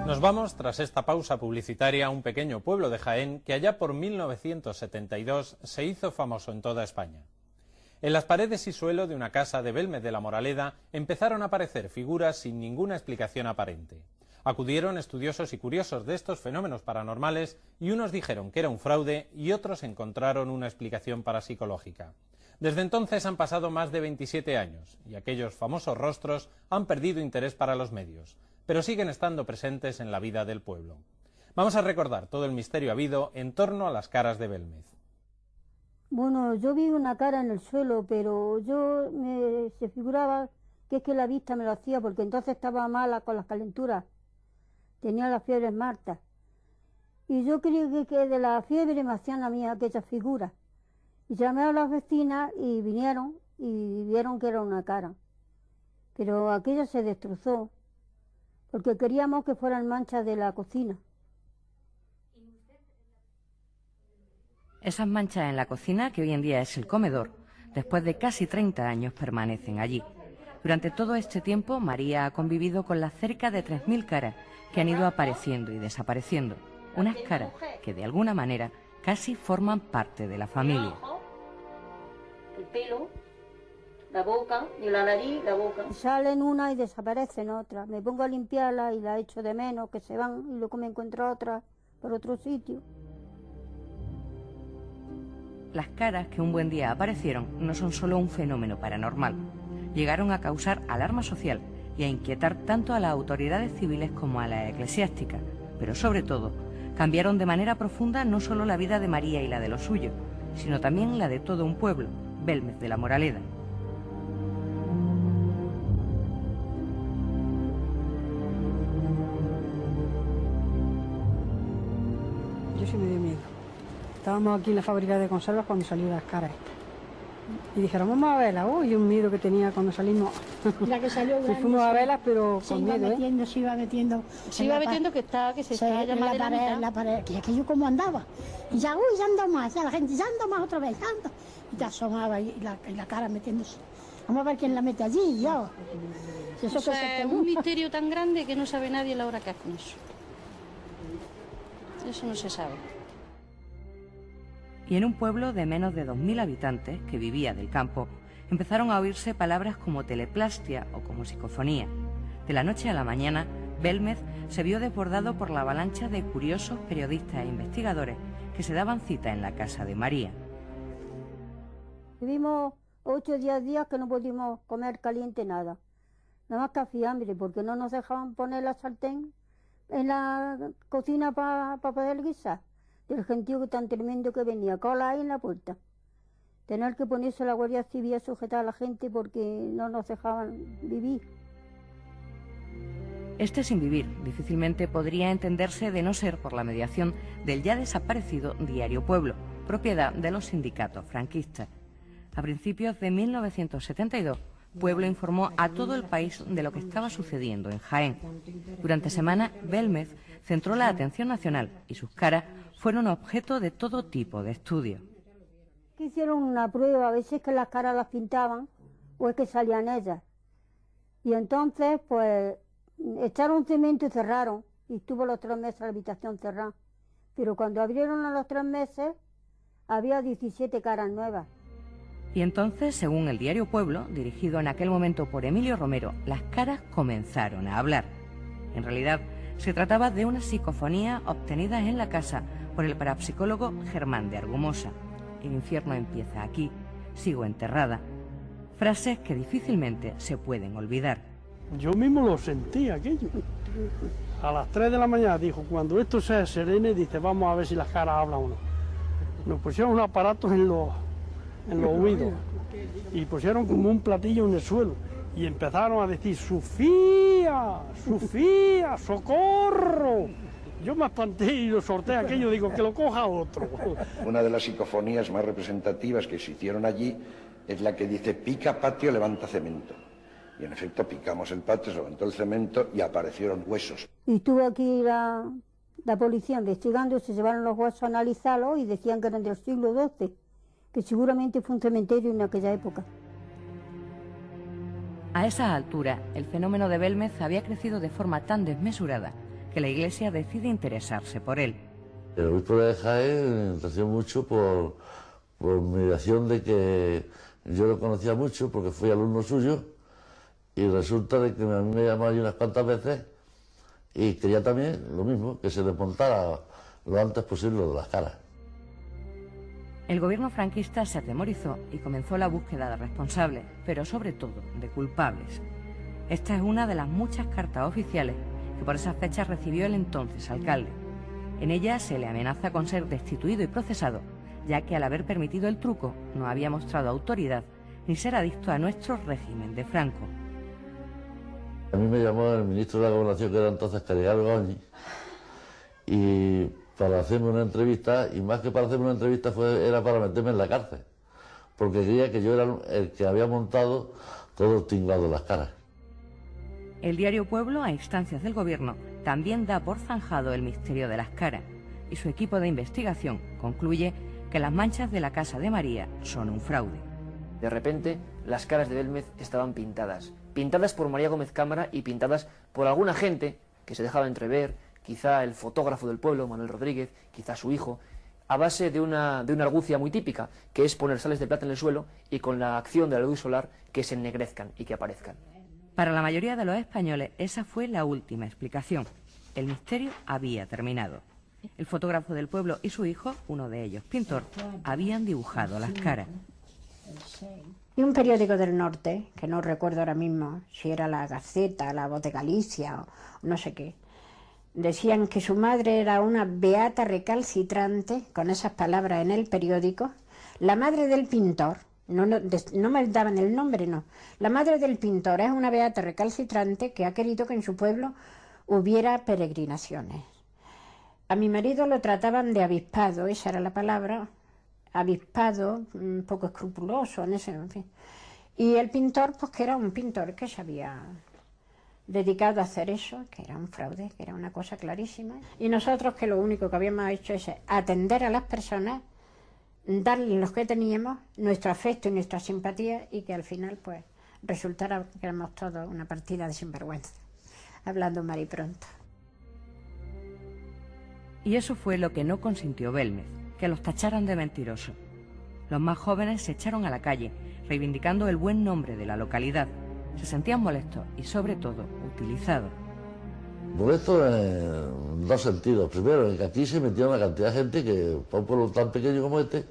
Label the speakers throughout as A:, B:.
A: Nos vamos, tras esta pausa publicitaria, a un pequeño pueblo de Jaén que allá por 1972 se hizo famoso en toda España. En las paredes y suelo de una casa de Belmez de la Moraleda empezaron a aparecer figuras sin ninguna explicación aparente. Acudieron estudiosos y curiosos de estos fenómenos paranormales y unos dijeron que era un fraude y otros encontraron una explicación parapsicológica. Desde entonces han pasado más de 27 años y aquellos famosos rostros han perdido interés para los medios, pero siguen estando presentes en la vida del pueblo. Vamos a recordar todo el misterio habido en torno a las caras de Belmez.
B: Bueno, yo vi una cara en el suelo, pero se figuraba que es que la vista me lo hacía, porque entonces estaba mala con las calenturas, tenía las fiebres martas. Y yo creí que de la fiebre me hacían a mí aquellas figuras. Y llamé a las vecinas y vinieron y vieron que era una cara. Pero aquello se destrozó, porque queríamos que fueran manchas de la cocina.
C: Esas manchas en la cocina, que hoy en día es el comedor, después de casi 30 años permanecen allí. Durante todo este tiempo, María ha convivido con las cerca de 3000 caras que han ido apareciendo y desapareciendo. Unas caras que, de alguna manera, casi forman parte de la familia.
B: El pelo, la boca, y la nariz, la boca. Salen una y desaparecen otra. Me pongo a limpiarla y la echo de menos, que se van, y luego me encuentro otra por otro sitio.
C: Las caras que un buen día aparecieron no son solo un fenómeno paranormal. Llegaron a causar alarma social y a inquietar tanto a las autoridades civiles como a las eclesiásticas, pero sobre todo cambiaron de manera profunda no solo la vida de María y la de los suyos, sino también la de todo un pueblo, Belmez de la Moraleda.
D: Yo sí me dio miedo. Estábamos aquí en la fábrica de conservas cuando salió las caras. Y dijeron, vamos a verla. Uy, un miedo que tenía cuando salimos.
E: La que salió grande,
D: y fuimos a verlas, pero con miedo,
E: Se iba metiendo.
B: Se iba metiendo que se está llamando
E: la pared, que aquello como andaba. Y ya, uy, ya ando más, ya la gente, ya ando más otra vez, ya ando. Y te asomaba y la cara metiéndose. Vamos a ver quién la mete allí, yo.
F: Eso es un misterio tan grande que no sabe nadie la hora que hacen eso. Eso no se sabe.
C: Y en un pueblo de menos de 2000 habitantes, que vivía del campo, empezaron a oírse palabras como teleplastia o como psicofonía. De la noche a la mañana, Belmez se vio desbordado por la avalancha de curiosos periodistas e investigadores que se daban cita en la casa de María.
B: Vivimos 8 o 10 días que no pudimos comer caliente nada. Nada más que hacía hambre, porque no nos dejaban poner la sartén en la cocina para poder guisar. Del gentío tan tremendo que venía, cola ahí en la puerta. Tener que ponerse la Guardia Civil a sujetar a la gente porque no nos dejaban vivir.
C: Este sin vivir difícilmente podría entenderse de no ser por la mediación del ya desaparecido Diario Pueblo, propiedad de los sindicatos franquistas. A principios de 1972, Pueblo informó a todo el país de lo que estaba sucediendo en Jaén. Durante semanas, Belmez centró la atención nacional y sus caras fueron objeto de todo tipo de estudios.
B: Hicieron una prueba, a veces que las caras las pintaban o es que salían ellas. Y entonces, pues, echaron cemento y cerraron. Y estuvo los 3 meses la habitación cerrada. Pero cuando abrieron a los 3 meses, había 17 caras nuevas.
C: Y entonces, según el Diario Pueblo, dirigido en aquel momento por Emilio Romero, las caras comenzaron a hablar. En realidad, se trataba de una psicofonía obtenida en la casa por el parapsicólogo Germán de Argumosa. El infierno empieza aquí, sigo enterrada. Frases que difícilmente se pueden olvidar.
G: Yo mismo lo sentí aquello. A las 3 de la mañana dijo, cuando esto se serene, dice, vamos a ver si las caras hablan o no. Nos pusieron unos aparatos en los oídos y pusieron como un platillo en el suelo y empezaron a decir, Sofía, Sofía, socorro. Yo me espanté y lo sorteé aquello, digo, que lo coja otro.
H: Una de las psicofonías más representativas que se hicieron allí es la que dice, pica patio, levanta cemento. Y en efecto picamos el patio, se levantó el cemento y aparecieron huesos.
B: Y estuvo aquí la policía investigando, se llevaron los huesos a analizarlos y decían que eran del siglo XII. que seguramente fue un cementerio en aquella época.
C: A esas alturas, el fenómeno de Belmez había crecido de forma tan desmesurada que la Iglesia decide interesarse por él.
I: El obispo de Jaén creció mucho por mediación de que yo lo conocía mucho porque fui alumno suyo y resulta de que a mí me llamó allí unas cuantas veces y quería también lo mismo, que se desmontara lo antes posible lo de las caras.
C: El gobierno franquista se atemorizó y comenzó la búsqueda de responsables, pero sobre todo de culpables. Esta es una de las muchas cartas oficiales que por esas fechas recibió el entonces alcalde. En ella se le amenaza con ser destituido y procesado, ya que al haber permitido el truco no había mostrado autoridad ni ser adicto a nuestro régimen de Franco.
I: A mí me llamó el ministro de la Gobernación, que era entonces Caridad Begoñi, y para hacerme una entrevista, y más que para hacerme una entrevista era para meterme en la cárcel, porque creía que yo era el que había montado todo el tinglado de las caras.
C: El diario Pueblo, a instancias del gobierno, también da por zanjado el misterio de las caras, y su equipo de investigación concluye que las manchas de la casa de María son un fraude.
J: De repente, las caras de Belmez estaban pintadas por María Gómez Cámara y pintadas por alguna gente que se dejaba entrever, quizá el fotógrafo del pueblo, Manuel Rodríguez, quizá su hijo, a base de una argucia muy típica, que es poner sales de plata en el suelo y con la acción de la luz solar que se ennegrezcan y que aparezcan.
C: Para la mayoría de los españoles, esa fue la última explicación. El misterio había terminado. El fotógrafo del pueblo y su hijo, uno de ellos pintor, habían dibujado las caras.
K: Y un periódico del norte, que no recuerdo ahora mismo si era La Gaceta, La Voz de Galicia o no sé qué, decían que su madre era una beata recalcitrante, con esas palabras en el periódico, la madre del pintor, no me daban el nombre, no, la madre del pintor es una beata recalcitrante que ha querido que en su pueblo hubiera peregrinaciones. A mi marido lo trataban de avispado, esa era la palabra, avispado, un poco escrupuloso, en fin. Y el pintor, pues que era un pintor que se había dedicado a hacer eso, que era un fraude, que era una cosa clarísima. Y nosotros que lo único que habíamos hecho es atender a las personas, darles lo que teníamos, nuestro afecto y nuestra simpatía, y que al final pues resultara que éramos todos una partida de sinvergüenza, hablando mal y pronto.
C: Y eso fue lo que no consintió Belmez, que los tacharan de mentirosos. Los más jóvenes se echaron a la calle, reivindicando el buen nombre de la localidad. Se sentían molestos y, sobre todo, utilizados.
I: Molesto en dos sentidos. Primero, en que aquí se metía una cantidad de gente que, para un pueblo tan pequeño como este,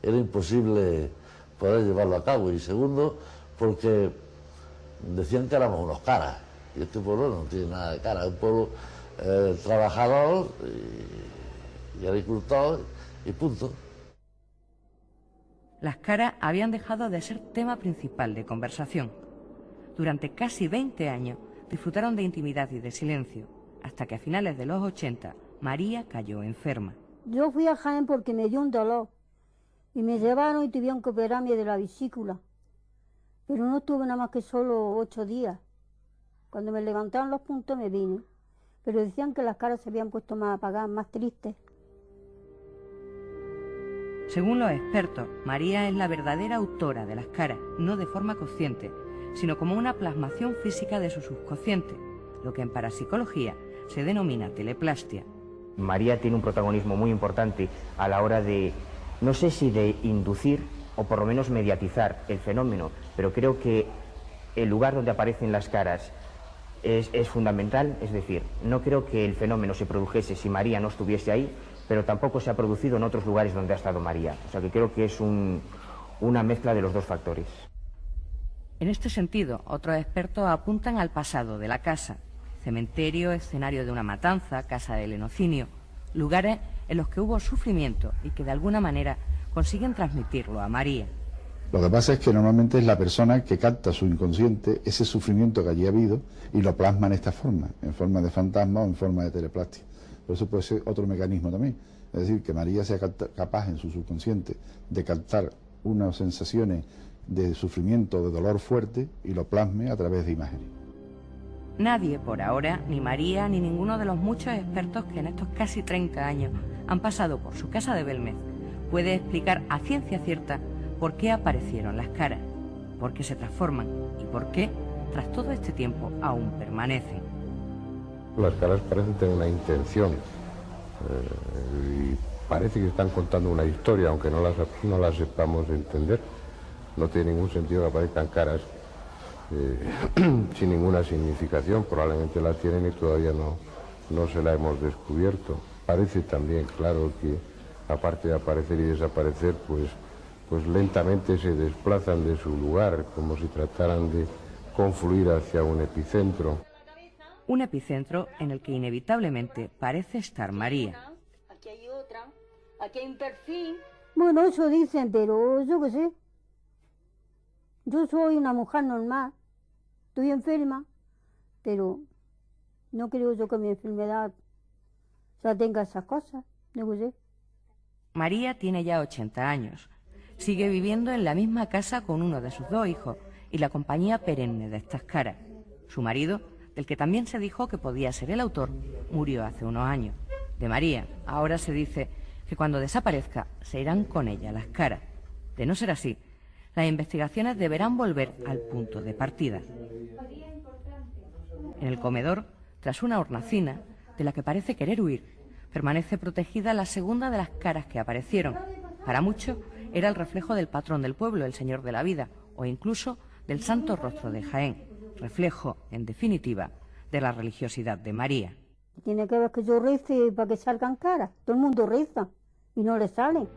I: era imposible poder llevarlo a cabo. Y segundo, porque decían que éramos unos caras. Y este pueblo no tiene nada de cara. Es un pueblo trabajador y agricultor y punto.
C: Las caras habían dejado de ser tema principal de conversación. Durante casi 20 años disfrutaron de intimidad y de silencio, hasta que a finales de los 80 María cayó enferma.
B: Yo fui a Jaén porque me dio un dolor y me llevaron y tuvieron que operarme de la vesícula, pero no estuve nada más que solo 8 días. Cuando me levantaron los puntos me vine, pero decían que las caras se habían puesto más apagadas, más tristes.
C: Según los expertos, María es la verdadera autora de las caras, no de forma consciente, sino como una plasmación física de su subconsciente, lo que en parapsicología se denomina teleplastia.
J: María tiene un protagonismo muy importante a la hora de, no sé si de inducir o por lo menos mediatizar el fenómeno, pero creo que el lugar donde aparecen las caras es fundamental, es decir, no creo que el fenómeno se produjese si María no estuviese ahí, pero tampoco se ha producido en otros lugares donde ha estado María. O sea que creo que es una mezcla de los dos factores.
C: En este sentido, otros expertos apuntan al pasado de la casa: cementerio, escenario de una matanza, casa de lenocinio, lugares en los que hubo sufrimiento y que de alguna manera consiguen transmitirlo a María.
L: Lo que pasa es que normalmente es la persona que capta su inconsciente, ese sufrimiento que allí ha habido, y lo plasma en esta forma, en forma de fantasma o en forma de teleplastia. Pero eso puede ser otro mecanismo también, es decir, que María sea capaz en su subconsciente de captar unas sensaciones de sufrimiento, de dolor fuerte, y lo plasme a través de imágenes.
C: Nadie por ahora, ni María ni ninguno de los muchos expertos que en estos casi 30 años han pasado por su casa de Belmez, puede explicar a ciencia cierta por qué aparecieron las caras, por qué se transforman y por qué, tras todo este tiempo, aún permanecen.
M: Las caras parecen tener una intención y parece que están contando una historia, aunque no la sepamos entender. No tiene ningún sentido que aparezcan caras sin ninguna significación. Probablemente la tienen y todavía no se la hemos descubierto. Parece también claro que, aparte de aparecer y desaparecer, pues lentamente se desplazan de su lugar, como si trataran de confluir hacia un epicentro.
C: Un epicentro en el que inevitablemente parece estar María.
B: Aquí hay otra, aquí hay un perfil. Bueno, eso dicen, pero yo qué sé. Yo soy una mujer normal, estoy enferma, pero no creo yo que mi enfermedad tenga esas cosas, no qué sé.
C: María tiene ya 80 años. Sigue viviendo en la misma casa con uno de sus 2 hijos y la compañía perenne de estas caras. Su marido, del que también se dijo que podía ser el autor, murió hace unos años. De María, ahora se dice que cuando desaparezca se irán con ella las caras. De no ser así, las investigaciones deberán volver al punto de partida. En el comedor, tras una hornacina, de la que parece querer huir, permanece protegida la segunda de las caras que aparecieron. Para muchos era el reflejo del patrón del pueblo, el Señor de la Vida, o incluso del Santo Rostro de Jaén, reflejo, en definitiva, de la religiosidad de María.
B: Tiene que ver que yo rece para que salgan caras. Todo el mundo reza y no le salen.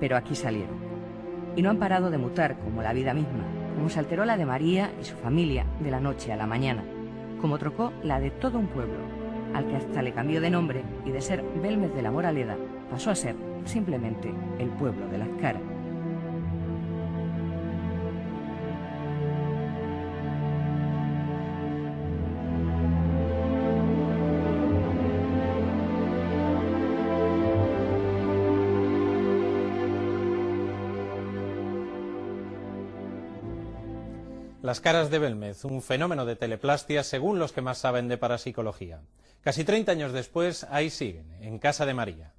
C: Pero aquí salieron. Y no han parado de mutar, como la vida misma, como se alteró la de María y su familia de la noche a la mañana, como trocó la de todo un pueblo, al que hasta le cambió de nombre y de ser Belmez de la Moraleda pasó a ser simplemente el pueblo de las caras.
A: Las caras de Belmez, un fenómeno de teleplastia según los que más saben de parapsicología. Casi 30 años después, ahí siguen, en casa de María.